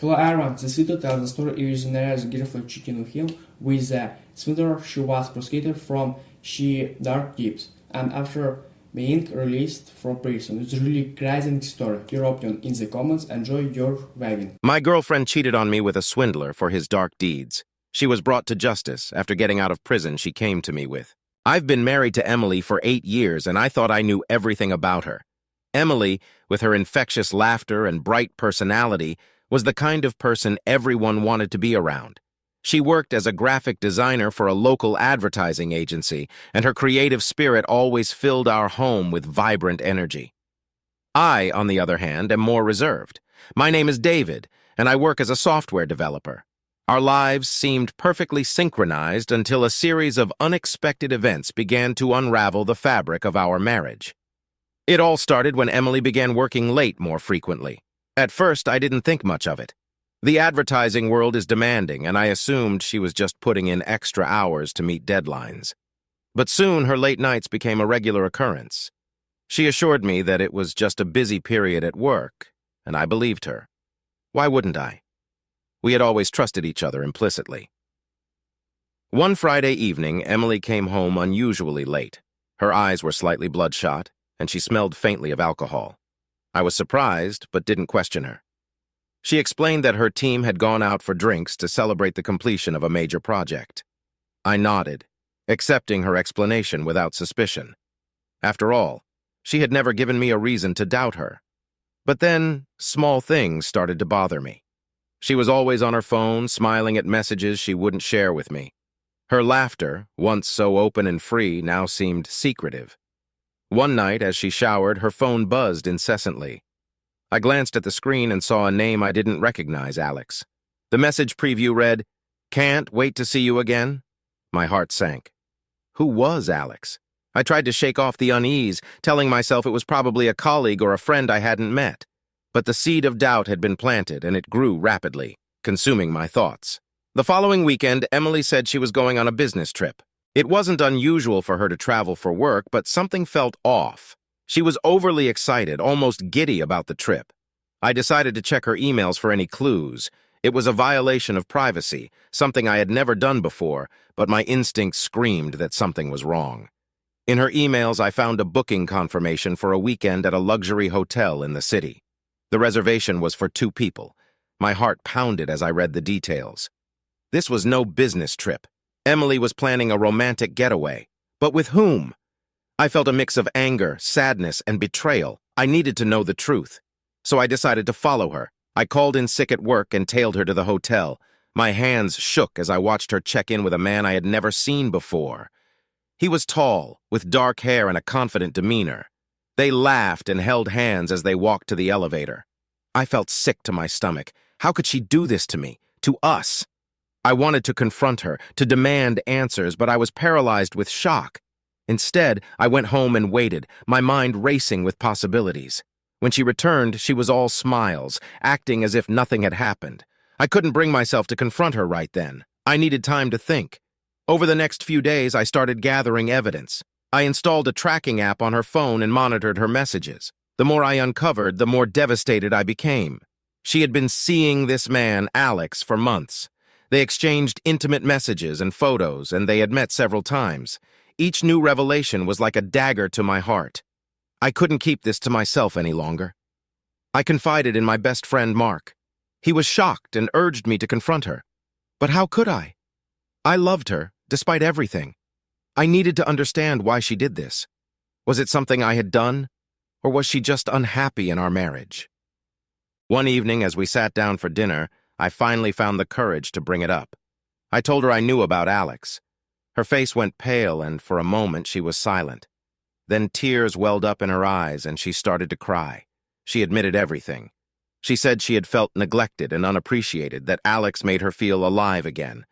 Hello everyone, this video tells the story of a visionary girlfriend cheating on him with a swindler. She was prosecuted from she dark deeps, and after being released from prison. It's a really crazy story. Your opinion in the comments. Enjoy your wagon. My girlfriend cheated on me with a swindler for his dark deeds. She was brought to justice after getting out of prison she came to me with. I've been married to Emily for 8 years, and I thought I knew everything about her. Emily, with her infectious laughter and bright personality, was the kind of person everyone wanted to be around. She worked as a graphic designer for a local advertising agency, and her creative spirit always filled our home with vibrant energy. I, on the other hand, am more reserved. My name is David, and I work as a software developer. Our lives seemed perfectly synchronized until a series of unexpected events began to unravel the fabric of our marriage. It all started when Emily began working late more frequently. At first, I didn't think much of it. The advertising world is demanding, and I assumed she was just putting in extra hours to meet deadlines. But soon, her late nights became a regular occurrence. She assured me that it was just a busy period at work, and I believed her. Why wouldn't I? We had always trusted each other implicitly. One Friday evening, Emily came home unusually late. Her eyes were slightly bloodshot, and she smelled faintly of alcohol. I was surprised, but didn't question her. She explained that her team had gone out for drinks to celebrate the completion of a major project. I nodded, accepting her explanation without suspicion. After all, she had never given me a reason to doubt her. But then, small things started to bother me. She was always on her phone, smiling at messages she wouldn't share with me. Her laughter, once so open and free, now seemed secretive. One night, as she showered, her phone buzzed incessantly. I glanced at the screen and saw a name I didn't recognize, Alex. The message preview read, "Can't wait to see you again." My heart sank. Who was Alex? I tried to shake off the unease, telling myself it was probably a colleague or a friend I hadn't met. But the seed of doubt had been planted, and it grew rapidly, consuming my thoughts. The following weekend, Emily said she was going on a business trip. It wasn't unusual for her to travel for work, but something felt off. She was overly excited, almost giddy about the trip. I decided to check her emails for any clues. It was a violation of privacy, something I had never done before, but my instincts screamed that something was wrong. In her emails, I found a booking confirmation for a weekend at a luxury hotel in the city. The reservation was for 2 people. My heart pounded as I read the details. This was no business trip. Emily was planning a romantic getaway. But with whom? I felt a mix of anger, sadness, and betrayal. I needed to know the truth. So I decided to follow her. I called in sick at work and tailed her to the hotel. My hands shook as I watched her check in with a man I had never seen before. He was tall, with dark hair and a confident demeanor. They laughed and held hands as they walked to the elevator. I felt sick to my stomach. How could she do this to me? To us? I wanted to confront her, to demand answers, but I was paralyzed with shock. Instead, I went home and waited, my mind racing with possibilities. When she returned, she was all smiles, acting as if nothing had happened. I couldn't bring myself to confront her right then. I needed time to think. Over the next few days, I started gathering evidence. I installed a tracking app on her phone and monitored her messages. The more I uncovered, the more devastated I became. She had been seeing this man, Alex, for months. They exchanged intimate messages and photos, and they had met several times. Each new revelation was like a dagger to my heart. I couldn't keep this to myself any longer. I confided in my best friend, Mark. He was shocked and urged me to confront her. But how could I? I loved her, despite everything. I needed to understand why she did this. Was it something I had done, or was she just unhappy in our marriage? One evening, as we sat down for dinner, I finally found the courage to bring it up. I told her I knew about Alex. Her face went pale, and for a moment she was silent. Then tears welled up in her eyes, and she started to cry. She admitted everything. She said she had felt neglected and unappreciated, that Alex made her feel alive again.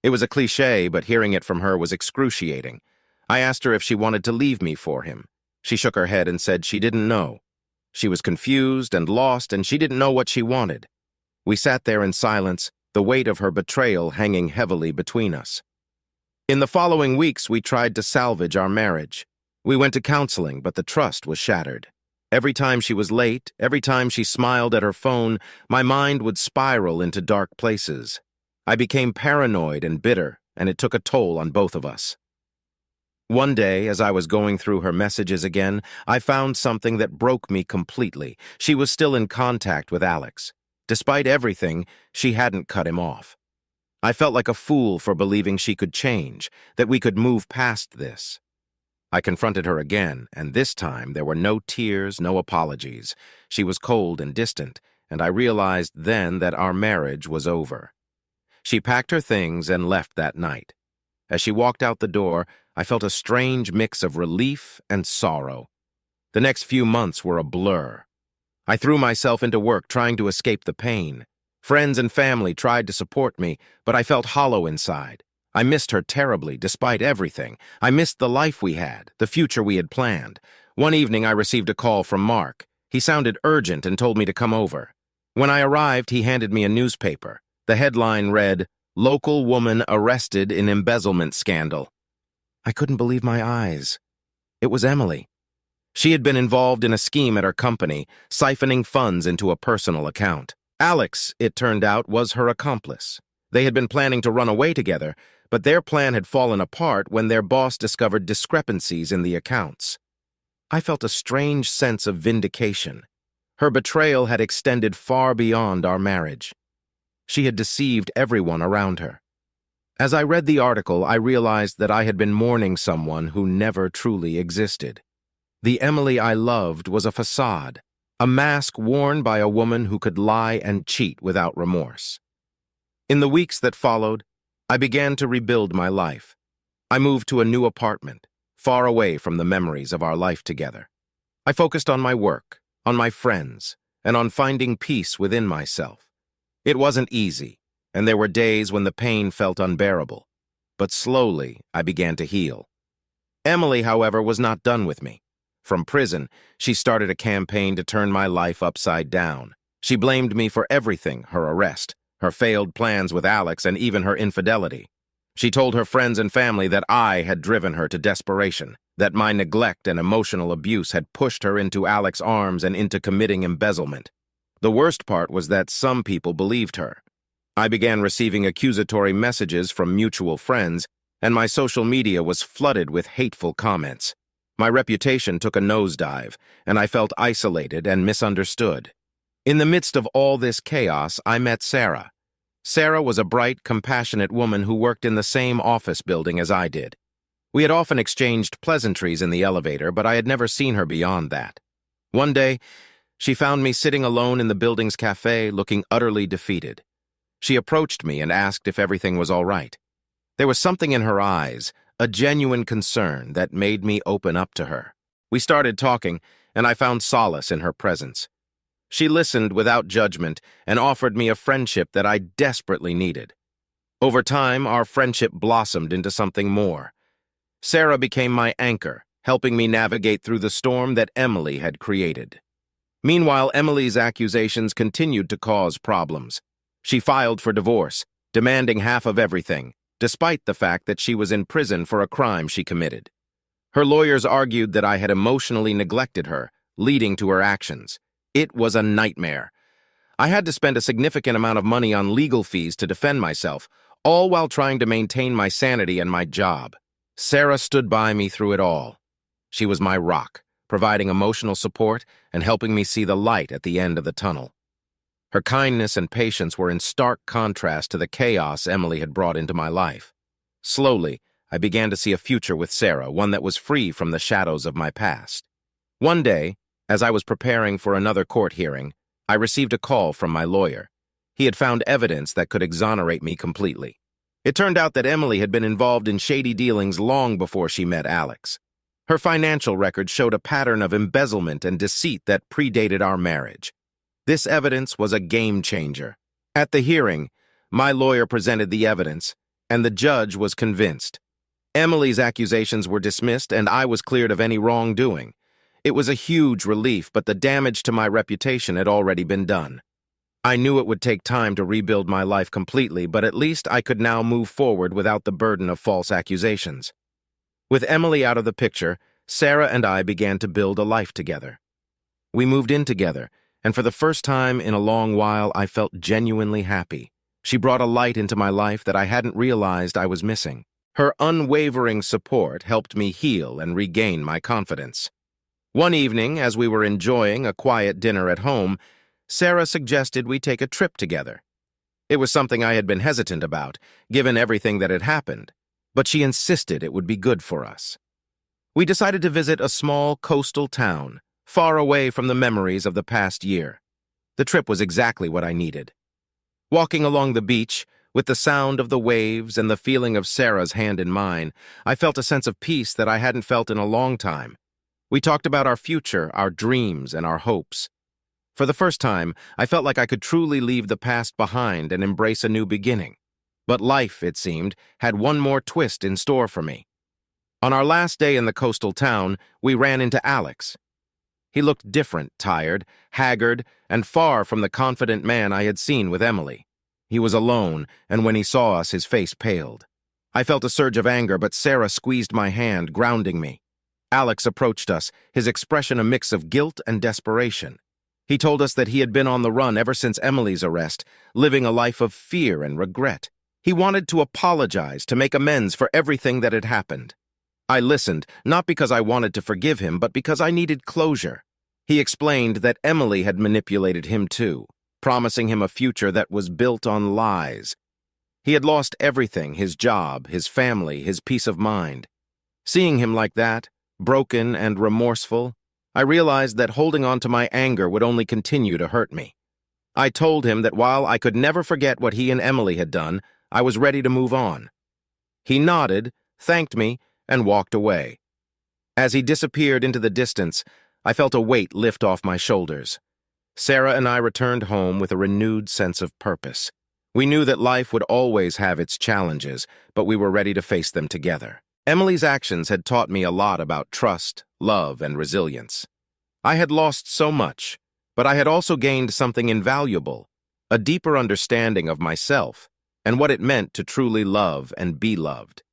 It was a cliché, but hearing it from her was excruciating. I asked her if she wanted to leave me for him. She shook her head and said she didn't know. She was confused and lost, and she didn't know what she wanted. We sat there in silence, the weight of her betrayal hanging heavily between us. In the following weeks, we tried to salvage our marriage. We went to counseling, but the trust was shattered. Every time she was late, every time she smiled at her phone, my mind would spiral into dark places. I became paranoid and bitter, and it took a toll on both of us. One day, as I was going through her messages again, I found something that broke me completely. She was still in contact with Alex. Despite everything, she hadn't cut him off. I felt like a fool for believing she could change, that we could move past this. I confronted her again, and this time there were no tears, no apologies. She was cold and distant, and I realized then that our marriage was over. She packed her things and left that night. As she walked out the door, I felt a strange mix of relief and sorrow. The next few months were a blur. I threw myself into work trying to escape the pain. Friends and family tried to support me, but I felt hollow inside. I missed her terribly, despite everything. I missed the life we had, the future we had planned. One evening I received a call from Mark. He sounded urgent and told me to come over. When I arrived, he handed me a newspaper. The headline read, "Local woman arrested in embezzlement scandal." I couldn't believe my eyes. It was Emily. She had been involved in a scheme at her company, siphoning funds into a personal account. Alex, it turned out, was her accomplice. They had been planning to run away together, but their plan had fallen apart when their boss discovered discrepancies in the accounts. I felt a strange sense of vindication. Her betrayal had extended far beyond our marriage. She had deceived everyone around her. As I read the article, I realized that I had been mourning someone who never truly existed. The Emily I loved was a facade, a mask worn by a woman who could lie and cheat without remorse. In the weeks that followed, I began to rebuild my life. I moved to a new apartment, far away from the memories of our life together. I focused on my work, on my friends, and on finding peace within myself. It wasn't easy, and there were days when the pain felt unbearable. But slowly, I began to heal. Emily, however, was not done with me. From prison, she started a campaign to turn my life upside down. She blamed me for everything: her arrest, her failed plans with Alex, and even her infidelity. She told her friends and family that I had driven her to desperation, that my neglect and emotional abuse had pushed her into Alex's arms and into committing embezzlement. The worst part was that some people believed her. I began receiving accusatory messages from mutual friends, and my social media was flooded with hateful comments. My reputation took a nosedive, and I felt isolated and misunderstood. In the midst of all this chaos, I met Sarah. Sarah was a bright, compassionate woman who worked in the same office building as I did. We had often exchanged pleasantries in the elevator, but I had never seen her beyond that. One day, she found me sitting alone in the building's cafe, looking utterly defeated. She approached me and asked if everything was all right. There was something in her eyes, a genuine concern, that made me open up to her. We started talking, and I found solace in her presence. She listened without judgment and offered me a friendship that I desperately needed. Over time, our friendship blossomed into something more. Sarah became my anchor, helping me navigate through the storm that Emily had created. Meanwhile, Emily's accusations continued to cause problems. She filed for divorce, demanding half of everything, despite the fact that she was in prison for a crime she committed. Her lawyers argued that I had emotionally neglected her, leading to her actions. It was a nightmare. I had to spend a significant amount of money on legal fees to defend myself, all while trying to maintain my sanity and my job. Sarah stood by me through it all. She was my rock, providing emotional support and helping me see the light at the end of the tunnel. Her kindness and patience were in stark contrast to the chaos Emily had brought into my life. Slowly, I began to see a future with Sarah, one that was free from the shadows of my past. One day, as I was preparing for another court hearing, I received a call from my lawyer. He had found evidence that could exonerate me completely. It turned out that Emily had been involved in shady dealings long before she met Alex. Her financial records showed a pattern of embezzlement and deceit that predated our marriage. This evidence was a game changer. At the hearing, my lawyer presented the evidence, and the judge was convinced. Emily's accusations were dismissed, and I was cleared of any wrongdoing. It was a huge relief, but the damage to my reputation had already been done. I knew it would take time to rebuild my life completely, but at least I could now move forward without the burden of false accusations. With Emily out of the picture, Sarah and I began to build a life together. We moved in together, and for the first time in a long while, I felt genuinely happy. She brought a light into my life that I hadn't realized I was missing. Her unwavering support helped me heal and regain my confidence. One evening, as we were enjoying a quiet dinner at home, Sarah suggested we take a trip together. It was something I had been hesitant about, given everything that had happened, but she insisted it would be good for us. We decided to visit a small coastal town, far away from the memories of the past year. The trip was exactly what I needed. Walking along the beach, with the sound of the waves and the feeling of Sarah's hand in mine, I felt a sense of peace that I hadn't felt in a long time. We talked about our future, our dreams, and our hopes. For the first time, I felt like I could truly leave the past behind and embrace a new beginning. But life, it seemed, had one more twist in store for me. On our last day in the coastal town, we ran into Alex. He looked different, tired, haggard, and far from the confident man I had seen with Emily. He was alone, and when he saw us, his face paled. I felt a surge of anger, but Sarah squeezed my hand, grounding me. Alex approached us, his expression a mix of guilt and desperation. He told us that he had been on the run ever since Emily's arrest, living a life of fear and regret. He wanted to apologize, to make amends for everything that had happened. I listened, not because I wanted to forgive him, but because I needed closure. He explained that Emily had manipulated him too, promising him a future that was built on lies. He had lost everything, his job, his family, his peace of mind. Seeing him like that, broken and remorseful, I realized that holding on to my anger would only continue to hurt me. I told him that while I could never forget what he and Emily had done, I was ready to move on. He nodded, thanked me, and walked away. As he disappeared into the distance, I felt a weight lift off my shoulders. Sarah and I returned home with a renewed sense of purpose. We knew that life would always have its challenges, but we were ready to face them together. Emily's actions had taught me a lot about trust, love, and resilience. I had lost so much, but I had also gained something invaluable, a deeper understanding of myself and what it meant to truly love and be loved.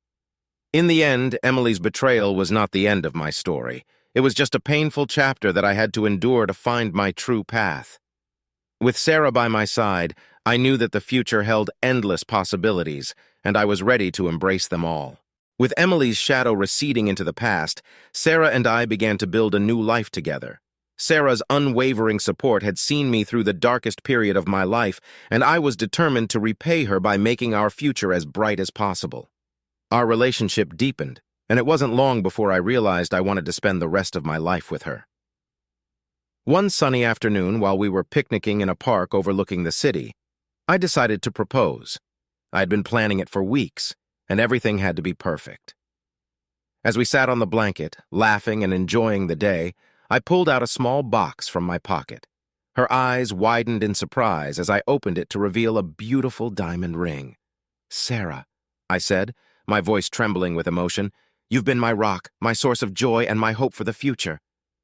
In the end, Emily's betrayal was not the end of my story. It was just a painful chapter that I had to endure to find my true path. With Sarah by my side, I knew that the future held endless possibilities, and I was ready to embrace them all. With Emily's shadow receding into the past, Sarah and I began to build a new life together. Sarah's unwavering support had seen me through the darkest period of my life, and I was determined to repay her by making our future as bright as possible. Our relationship deepened, and it wasn't long before I realized I wanted to spend the rest of my life with her. One sunny afternoon, while we were picnicking in a park overlooking the city, I decided to propose. I had been planning it for weeks, and everything had to be perfect. As we sat on the blanket, laughing and enjoying the day, I pulled out a small box from my pocket. Her eyes widened in surprise as I opened it to reveal a beautiful diamond ring. "Sarah," I said, my voice trembling with emotion, "you've been my rock, my source of joy, and my hope for the future.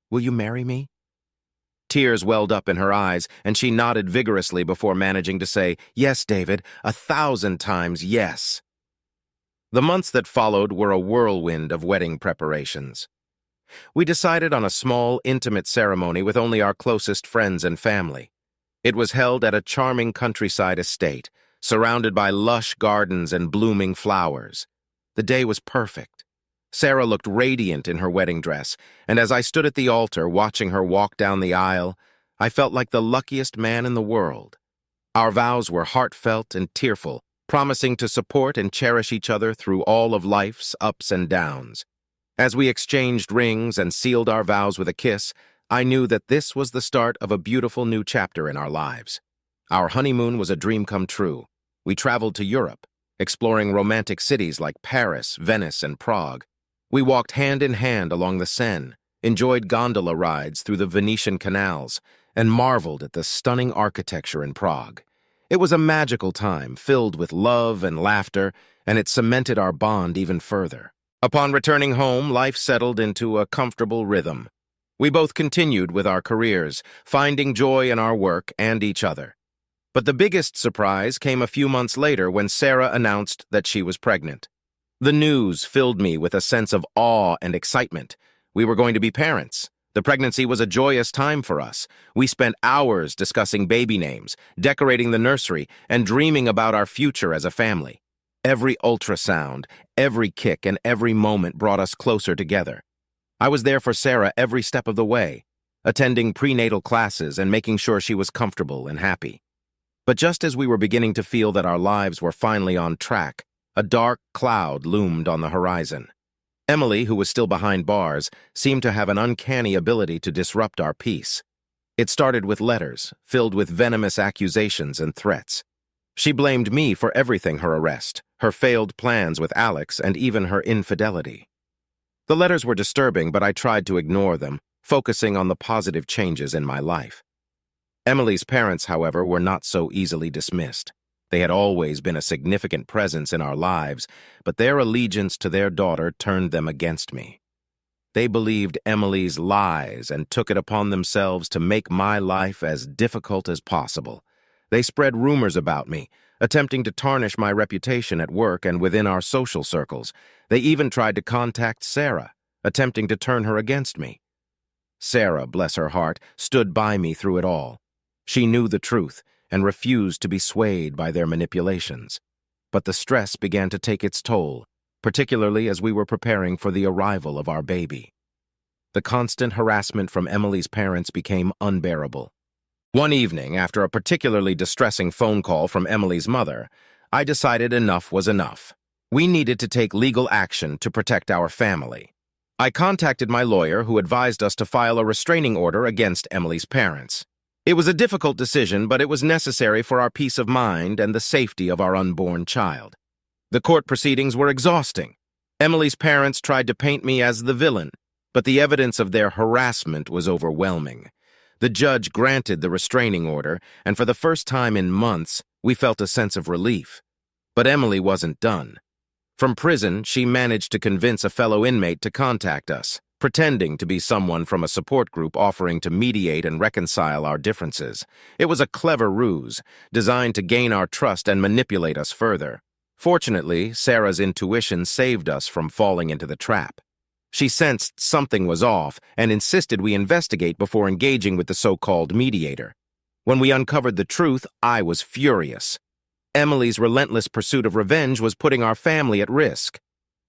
Will you marry me?" Tears welled up in her eyes, and she nodded vigorously before managing to say, "Yes, David, 1,000 times yes." The months that followed were a whirlwind of wedding preparations. We decided on a small, intimate ceremony with only our closest friends and family. It was held at a charming countryside estate, surrounded by lush gardens and blooming flowers. The day was perfect. Sarah looked radiant in her wedding dress, and as I stood at the altar watching her walk down the aisle, I felt like the luckiest man in the world. Our vows were heartfelt and tearful, promising to support and cherish each other through all of life's ups and downs. As we exchanged rings and sealed our vows with a kiss, I knew that this was the start of a beautiful new chapter in our lives. Our honeymoon was a dream come true. We traveled to Europe, exploring romantic cities like Paris, Venice, and Prague. We walked hand in hand along the Seine, enjoyed gondola rides through the Venetian canals, and marveled at the stunning architecture in Prague. It was a magical time, filled with love and laughter, and it cemented our bond even further. Upon returning home, life settled into a comfortable rhythm. We both continued with our careers, finding joy in our work and each other. But the biggest surprise came a few months later when Sarah announced that she was pregnant. The news filled me with a sense of awe and excitement. We were going to be parents, The pregnancy was a joyous time for us. We spent hours discussing baby names, decorating the nursery, and dreaming about our future as a family. Every ultrasound, every kick, and every moment brought us closer together. I was there for Sarah every step of the way, attending prenatal classes and making sure she was comfortable and happy. But just as we were beginning to feel that our lives were finally on track, a dark cloud loomed on the horizon. Emily, who was still behind bars, seemed to have an uncanny ability to disrupt our peace. It started with letters, filled with venomous accusations and threats. She blamed me for everything: her arrest, her failed plans with Alex, and even her infidelity. The letters were disturbing, but I tried to ignore them, focusing on the positive changes in my life. Emily's parents, however, were not so easily dismissed. They had always been a significant presence in our lives, but their allegiance to their daughter turned them against me. They believed Emily's lies and took it upon themselves to make my life as difficult as possible. They spread rumors about me, attempting to tarnish my reputation at work and within our social circles. They even tried to contact Sarah, attempting to turn her against me. Sarah, bless her heart, stood by me through it all. She knew the truth and refused to be swayed by their manipulations. But the stress began to take its toll, particularly as we were preparing for the arrival of our baby. The constant harassment from Emily's parents became unbearable. One evening, after a particularly distressing phone call from Emily's mother, I decided enough was enough. We needed to take legal action to protect our family. I contacted my lawyer, who advised us to file a restraining order against Emily's parents. It was a difficult decision, but it was necessary for our peace of mind and the safety of our unborn child. The court proceedings were exhausting. Emily's parents tried to paint me as the villain, but the evidence of their harassment was overwhelming. The judge granted the restraining order, and for the first time in months, we felt a sense of relief. But Emily wasn't done. From prison, she managed to convince a fellow inmate to contact us, pretending to be someone from a support group offering to mediate and reconcile our differences. It was a clever ruse, designed to gain our trust and manipulate us further. Fortunately, Sarah's intuition saved us from falling into the trap. She sensed something was off and insisted we investigate before engaging with the so-called mediator. When we uncovered the truth, I was furious. Emily's relentless pursuit of revenge was putting our family at risk.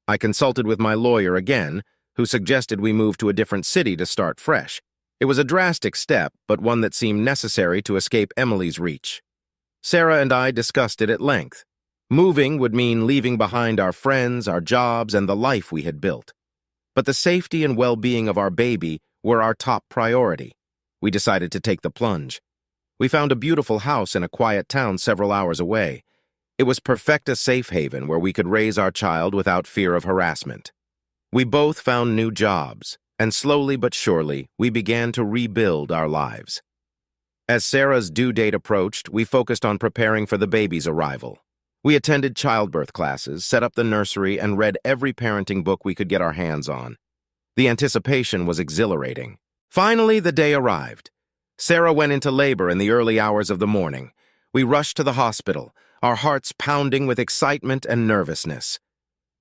I consulted with my lawyer again, who suggested we move to a different city to start fresh. It was a drastic step, but one that seemed necessary to escape Emily's reach. Sarah and I discussed it at length. Moving would mean leaving behind our friends, our jobs, and the life we had built. But the safety and well-being of our baby were our top priority. We decided to take the plunge. We found a beautiful house in a quiet town several hours away. It was perfect a safe haven where we could raise our child without fear of harassment. We both found new jobs, and slowly but surely, we began to rebuild our lives. As Sarah's due date approached, we focused on preparing for the baby's arrival. We attended childbirth classes, set up the nursery, and read every parenting book we could get our hands on. The anticipation was exhilarating. Finally, the day arrived. Sarah went into labor in the early hours of the morning. We rushed to the hospital, our hearts pounding with excitement and nervousness.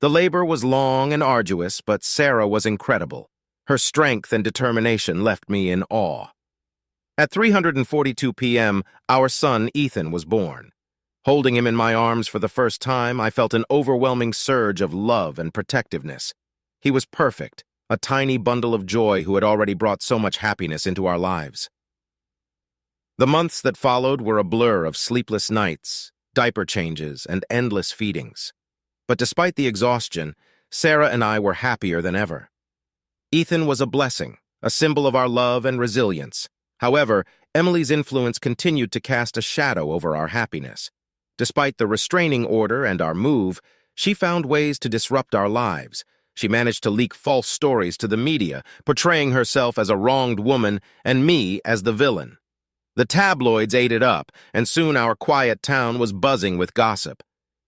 The labor was long and arduous, but Sarah was incredible. Her strength and determination left me in awe. At 3:42 p.m., our son Ethan was born. Holding him in my arms for the first time, I felt an overwhelming surge of love and protectiveness. He was perfect, a tiny bundle of joy who had already brought so much happiness into our lives. The months that followed were a blur of sleepless nights, diaper changes, and endless feedings. But despite the exhaustion, Sarah and I were happier than ever. Ethan was a blessing, a symbol of our love and resilience. However, Emily's influence continued to cast a shadow over our happiness. Despite the restraining order and our move, she found ways to disrupt our lives. She managed to leak false stories to the media, portraying herself as a wronged woman and me as the villain. The tabloids ate it up, and soon our quiet town was buzzing with gossip.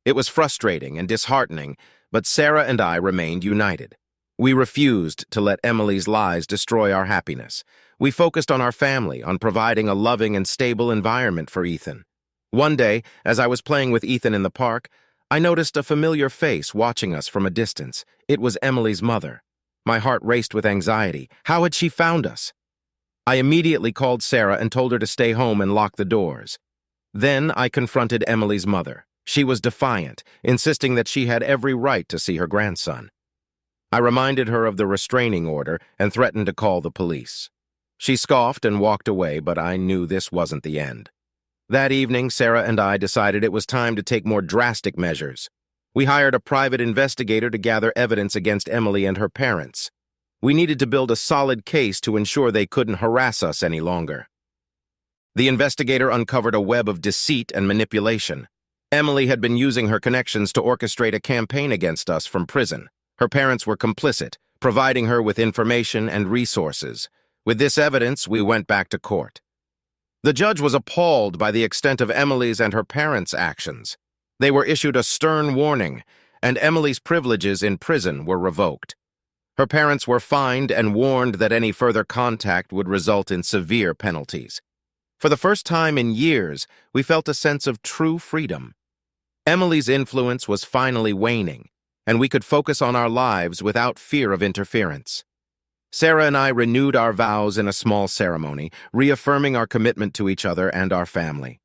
It was frustrating and disheartening, but Sarah and I remained united. We refused to let Emily's lies destroy our happiness. We focused on our family, on providing a loving and stable environment for Ethan. One day, as I was playing with Ethan in the park, I noticed a familiar face watching us from a distance. It was Emily's mother. My heart raced with anxiety. How had she found us? I immediately called Sarah and told her to stay home and lock the doors. Then I confronted Emily's mother. She was defiant, insisting that she had every right to see her grandson. I reminded her of the restraining order and threatened to call the police. She scoffed and walked away, but I knew this wasn't the end. That evening, Sarah and I decided it was time to take more drastic measures. We hired a private investigator to gather evidence against Emily and her parents. We needed to build a solid case to ensure they couldn't harass us any longer. The investigator uncovered a web of deceit and manipulation. Emily had been using her connections to orchestrate a campaign against us from prison. Her parents were complicit, providing her with information and resources. With this evidence, we went back to court. The judge was appalled by the extent of Emily's and her parents' actions. They were issued a stern warning, and Emily's privileges in prison were revoked. Her parents were fined and warned that any further contact would result in severe penalties. For the first time in years, we felt a sense of true freedom. Emily's influence was finally waning, and we could focus on our lives without fear of interference. Sarah and I renewed our vows in a small ceremony, reaffirming our commitment to each other and our family.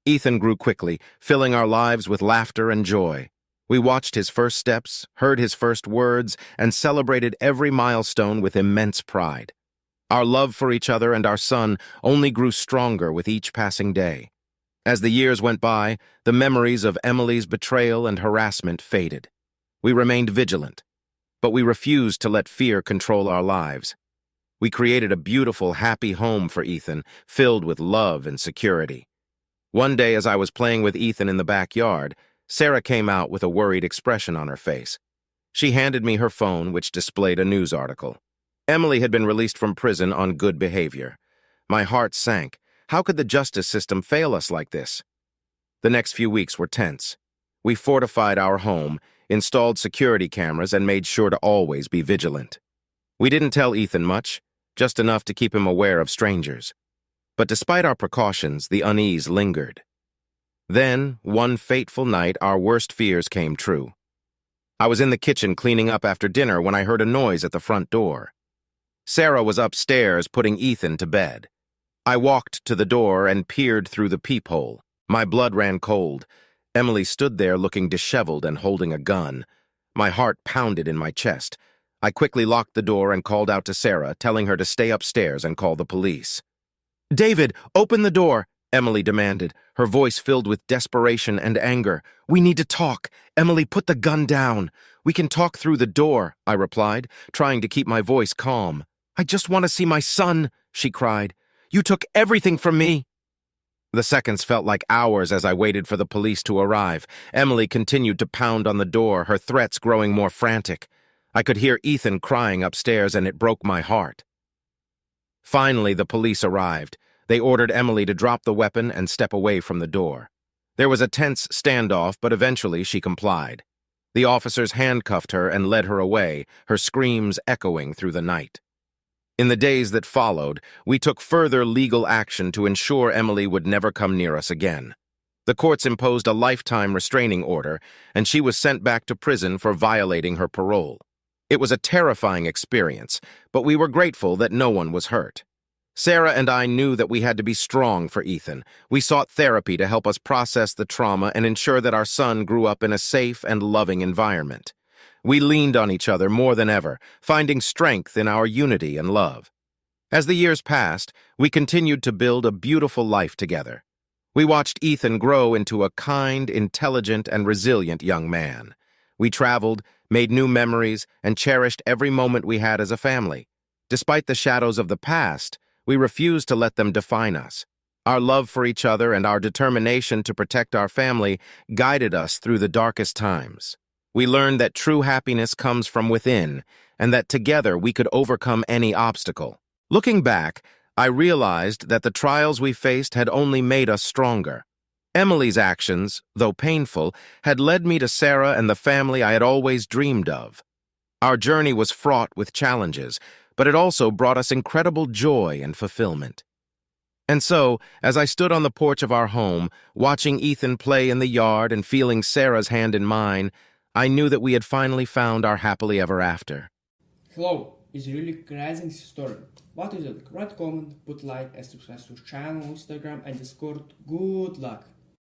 Ethan grew quickly, filling our lives with laughter and joy. We watched his first steps, heard his first words, and celebrated every milestone with immense pride. Our love for each other and our son only grew stronger with each passing day. As the years went by, the memories of Emily's betrayal and harassment faded. We remained vigilant, but we refused to let fear control our lives. We created a beautiful, happy home for Ethan, filled with love and security. One day, as I was playing with Ethan in the backyard, Sarah came out with a worried expression on her face. She handed me her phone, which displayed a news article. Emily had been released from prison on good behavior. My heart sank. How could the justice system fail us like this? The next few weeks were tense. We fortified our home, installed security cameras, and made sure to always be vigilant. We didn't tell Ethan much, just enough to keep him aware of strangers. But despite our precautions, the unease lingered. Then, one fateful night, our worst fears came true. I was in the kitchen cleaning up after dinner when I heard a noise at the front door. Sarah was upstairs putting Ethan to bed. I walked to the door and peered through the peephole. My blood ran cold. Emily stood there looking disheveled and holding a gun. My heart pounded in my chest. I quickly locked the door and called out to Sarah, telling her to stay upstairs and call the police. "David, open the door," Emily demanded, her voice filled with desperation and anger. "We need to talk. Emily, put the gun down. We can talk through the door," I replied, trying to keep my voice calm. "I just want to see my son," she cried. "You took everything from me." The seconds felt like hours as I waited for the police to arrive. Emily continued to pound on the door, her threats growing more frantic. I could hear Ethan crying upstairs, and it broke my heart. Finally, the police arrived. They ordered Emily to drop the weapon and step away from the door. There was a tense standoff, but eventually she complied. The officers handcuffed her and led her away, her screams echoing through the night. In the days that followed, we took further legal action to ensure Emily would never come near us again. The courts imposed a lifetime restraining order, and she was sent back to prison for violating her parole. It was a terrifying experience, but we were grateful that no one was hurt. Sarah and I knew that we had to be strong for Ethan. We sought therapy to help us process the trauma and ensure that our son grew up in a safe and loving environment. We leaned on each other more than ever, finding strength in our unity and love. As the years passed, we continued to build a beautiful life together. We watched Ethan grow into a kind, intelligent, and resilient young man. We traveled, made new memories, and cherished every moment we had as a family. Despite the shadows of the past, we refused to let them define us. Our love for each other and our determination to protect our family guided us through the darkest times. We learned that true happiness comes from within, and that together we could overcome any obstacle. Looking back, I realized that the trials we faced had only made us stronger. Emily's actions, though painful, had led me to Sarah and the family I had always dreamed of. Our journey was fraught with challenges, but it also brought us incredible joy and fulfillment. And so, as I stood on the porch of our home, watching Ethan play in the yard and feeling Sarah's hand in mine, I knew that we had finally found our happily ever after. Hello, is really crazy story. What is it? Write comment, put like and subscribe to channel, Instagram and Discord. Good luck!